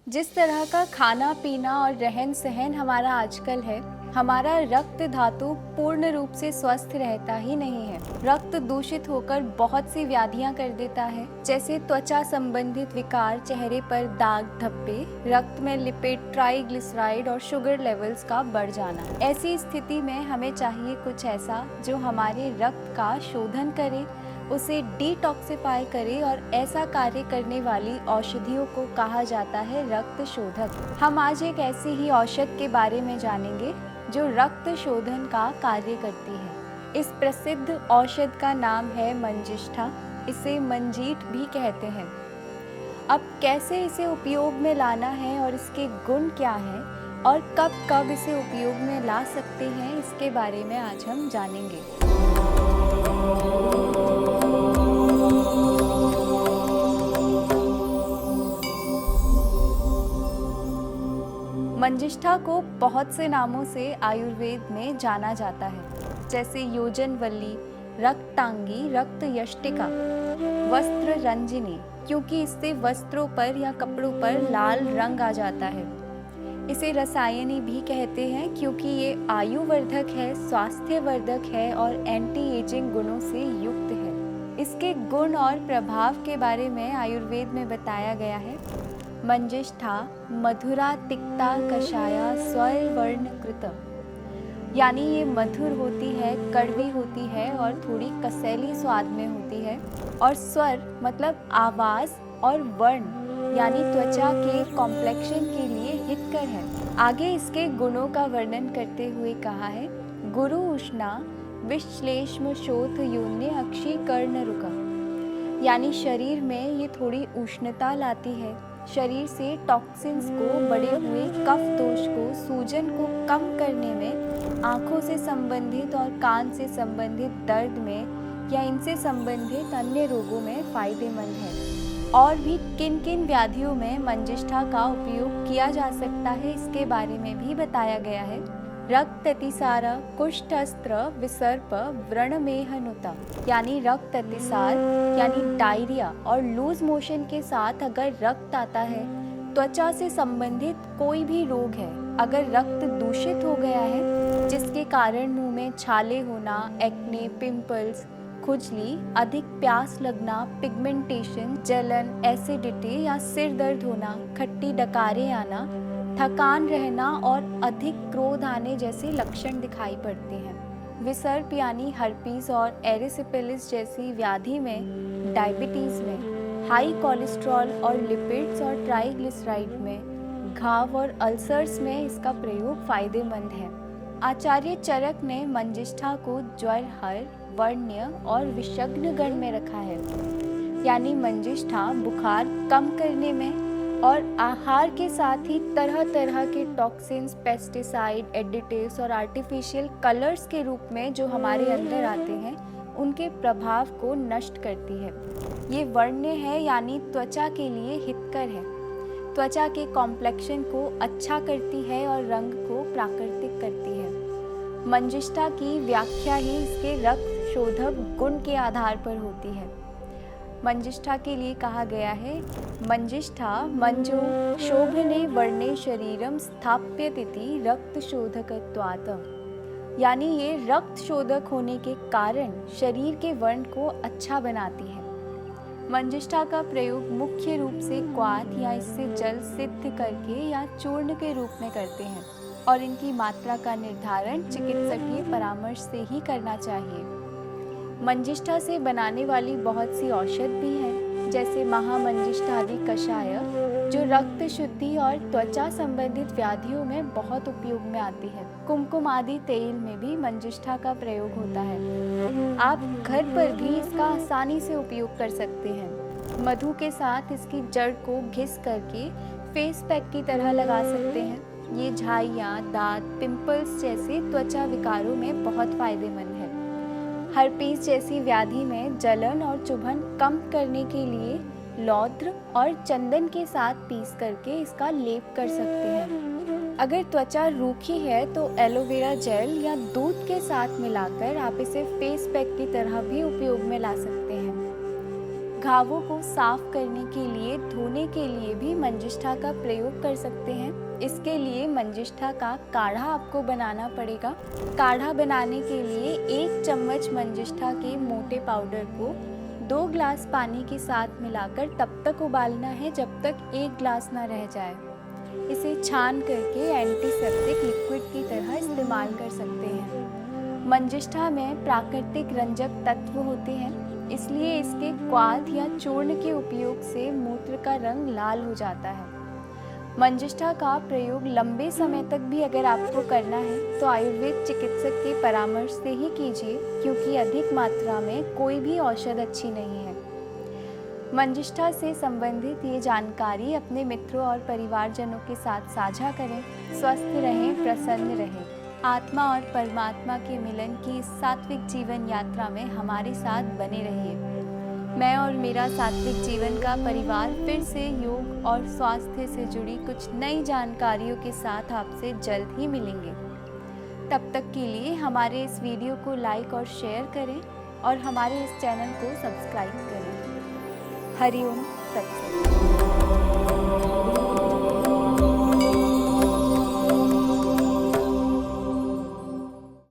जिस तरह का खाना पीना और रहन सहन हमारा आजकल है, हमारा रक्त धातु पूर्ण रूप से स्वस्थ रहता ही नहीं है। रक्त दूषित होकर बहुत सी व्याधियां कर देता है, जैसे त्वचा संबंधित विकार, चेहरे पर दाग धब्बे, रक्त में लिपिड, ट्राइग्लिसराइड और शुगर लेवल्स का बढ़ जाना। ऐसी स्थिति में हमें चाहिए कुछ ऐसा जो हमारे रक्त का शोधन करे, उसे डिटॉक्सिफाई करे, और ऐसा कार्य करने वाली औषधियों को कहा जाता है रक्त शोधक। हम आज एक ऐसी ही औषध के बारे में जानेंगे जो रक्त शोधन का कार्य करती है। इस प्रसिद्ध औषध का नाम है मंजिष्ठा। इसे मंजीठ भी कहते हैं। अब कैसे इसे उपयोग में लाना है और इसके गुण क्या हैं और कब कब इसे उपयोग में ला सकते हैं, इसके बारे में आज हम जानेंगे। मंजिष्ठा को बहुत से नामों से आयुर्वेद में जाना जाता है, जैसे योजनवल्ली, रक्तांगी, रक्त यष्टिका, वस्त्र रंजिनी, क्योंकि इससे वस्त्रों पर या कपड़ों पर लाल रंग आ जाता है। इसे रसायनी भी कहते हैं क्योंकि ये आयुवर्धक है, स्वास्थ्यवर्धक है और एंटी एजिंग गुणों से युक्त है। इसके गुण और प्रभाव के बारे में आयुर्वेद में बताया गया है। मंजिष्ठा मधुरा तिक्ता कषाया स्वर वर्ण कृत, यानी ये मधुर होती है, कड़वी होती है और थोड़ी कसैली स्वाद में होती है। और स्वर मतलब आवाज़, और वर्ण यानी त्वचा के कॉम्प्लेक्शन के लिए हितकर है। आगे इसके गुणों का वर्णन करते हुए कहा है, गुरु उष्णा विश्लेष्म शोथ यून्य अक्षी कर्ण रुका, यानी शरीर में ये थोड़ी उष्णता लाती है। शरीर से टॉक्सिन्स को, बढ़े हुए कफ दोष को, सूजन को कम करने में, आँखों से संबंधित और कान से संबंधित दर्द में या इनसे संबंधित अन्य रोगों में फायदेमंद है। और भी किन किन व्याधियों में मंजिष्ठा का उपयोग किया जा सकता है, इसके बारे में भी बताया गया है। रक्त अतिसार, कुष्ठस्त्र, विसर्प, व्रणमेहनुता, यानी रक्त अतिसार यानी डायरिया और लूज मोशन के साथ अगर रक्त आता है, त्वचा से संबंधित कोई भी रोग है, अगर रक्त दूषित हो गया है, जिसके कारण मुंह में छाले होना, एक्ने, पिंपल्स, खुजली, अधिक प्यास लगना, पिगमेंटेशन, जलन, एसिडिटी या सिर दर्द होना, खट्टी डकारें आना, थकान रहना और अधिक क्रोध आने जैसे लक्षण दिखाई पड़ते हैं। विसर्प यानी हर्पीस और एरिसिपेलिस जैसी व्याधि में, डायबिटीज़ में, हाई कोलेस्ट्रॉल और लिपिड्स और ट्राइग्लिसराइड में, घाव और अल्सर्स में इसका प्रयोग फायदेमंद है। आचार्य चरक ने मंजिष्ठा को ज्वर, हर, वर्ण्य और विषग्न गण में रखा है, यानी मंजिष्ठा बुखार कम करने में और आहार के साथ ही तरह तरह के टॉक्सिन्स, पेस्टिसाइड, एडिटिव्स और आर्टिफिशियल कलर्स के रूप में जो हमारे अंदर आते हैं, उनके प्रभाव को नष्ट करती है। ये वर्ण्य है, यानी त्वचा के लिए हितकर है, त्वचा के कॉम्प्लेक्शन को अच्छा करती है और रंग को प्राकृतिक करती है। मंजिष्ठा की व्याख्या ही इसके रक्त शोधक गुण के आधार पर होती है। मंजिष्ठा के लिए कहा गया है, मंजिष्ठा मंजो शोभने वर्णे शरीरम स्थाप्यतिति रक्त शोधकत्वात्, यानी ये रक्त शोधक होने के कारण शरीर के वर्ण को अच्छा बनाती है। मंजिष्ठा का प्रयोग मुख्य रूप से क्वाथ या इससे जल सिद्ध करके या चूर्ण के रूप में करते हैं, और इनकी मात्रा का निर्धारण चिकित्सकीय परामर्श से ही करना चाहिए। मंजिष्ठा से बनाने वाली बहुत सी औषध भी हैं, जैसे महामंजिष्ठादि कषाय, जो रक्त शुद्धि और त्वचा संबंधित व्याधियों में बहुत उपयोग में आती है। कुमकुम आदि तेल में भी मंजिष्ठा का प्रयोग होता है। आप घर पर भी इसका आसानी से उपयोग कर सकते हैं। मधु के साथ इसकी जड़ को घिस करके फेस पैक की तरह लगा सकते हैं। ये झाइयाँ, दांत, पिंपल्स जैसे त्वचा विकारों में बहुत फायदेमंद है। हर्पीस जैसी व्याधि में जलन और चुभन कम करने के लिए लौत्र और चंदन के साथ पीस करके इसका लेप कर सकते हैं। अगर त्वचा रूखी है तो एलोवेरा जेल या दूध के साथ मिलाकर आप इसे फेस पैक की तरह भी उपयोग में ला सकते हैं। घावों को साफ करने के लिए, धोने के लिए भी मंजिष्ठा का प्रयोग कर सकते हैं। इसके लिए मंजिष्ठा का काढ़ा आपको बनाना पड़ेगा। काढ़ा बनाने के लिए 1 चम्मच मंजिष्ठा के मोटे पाउडर को 2 ग्लास पानी के साथ मिलाकर तब तक उबालना है जब तक 1 ग्लास ना रह जाए। इसे छान करके एंटीसेप्टिक लिक्विड की तरह इस्तेमाल कर सकते हैं। मंजिष्ठा में प्राकृतिक रंजक तत्व होते हैं, इसलिए इसके क्वाथ या चूर्ण के उपयोग से मूत्र का रंग लाल हो जाता है। मंजिष्ठा का प्रयोग लंबे समय तक भी अगर आपको करना है तो आयुर्वेद चिकित्सक के परामर्श से ही कीजिए, क्योंकि अधिक मात्रा में कोई भी औषध अच्छी नहीं है। मंजिष्ठा से संबंधित ये जानकारी अपने मित्रों और परिवारजनों के साथ साझा करें। स्वस्थ रहें, प्रसन्न रहें। आत्मा और परमात्मा के मिलन की इस सात्विक जीवन यात्रा में हमारे साथ बने रहिए। मैं और मेरा सात्विक जीवन का परिवार फिर से योग और स्वास्थ्य से जुड़ी कुछ नई जानकारियों के साथ आपसे जल्द ही मिलेंगे। तब तक के लिए हमारे इस वीडियो को लाइक और शेयर करें और हमारे इस चैनल को सब्सक्राइब करें। हरि ओम तत्सत।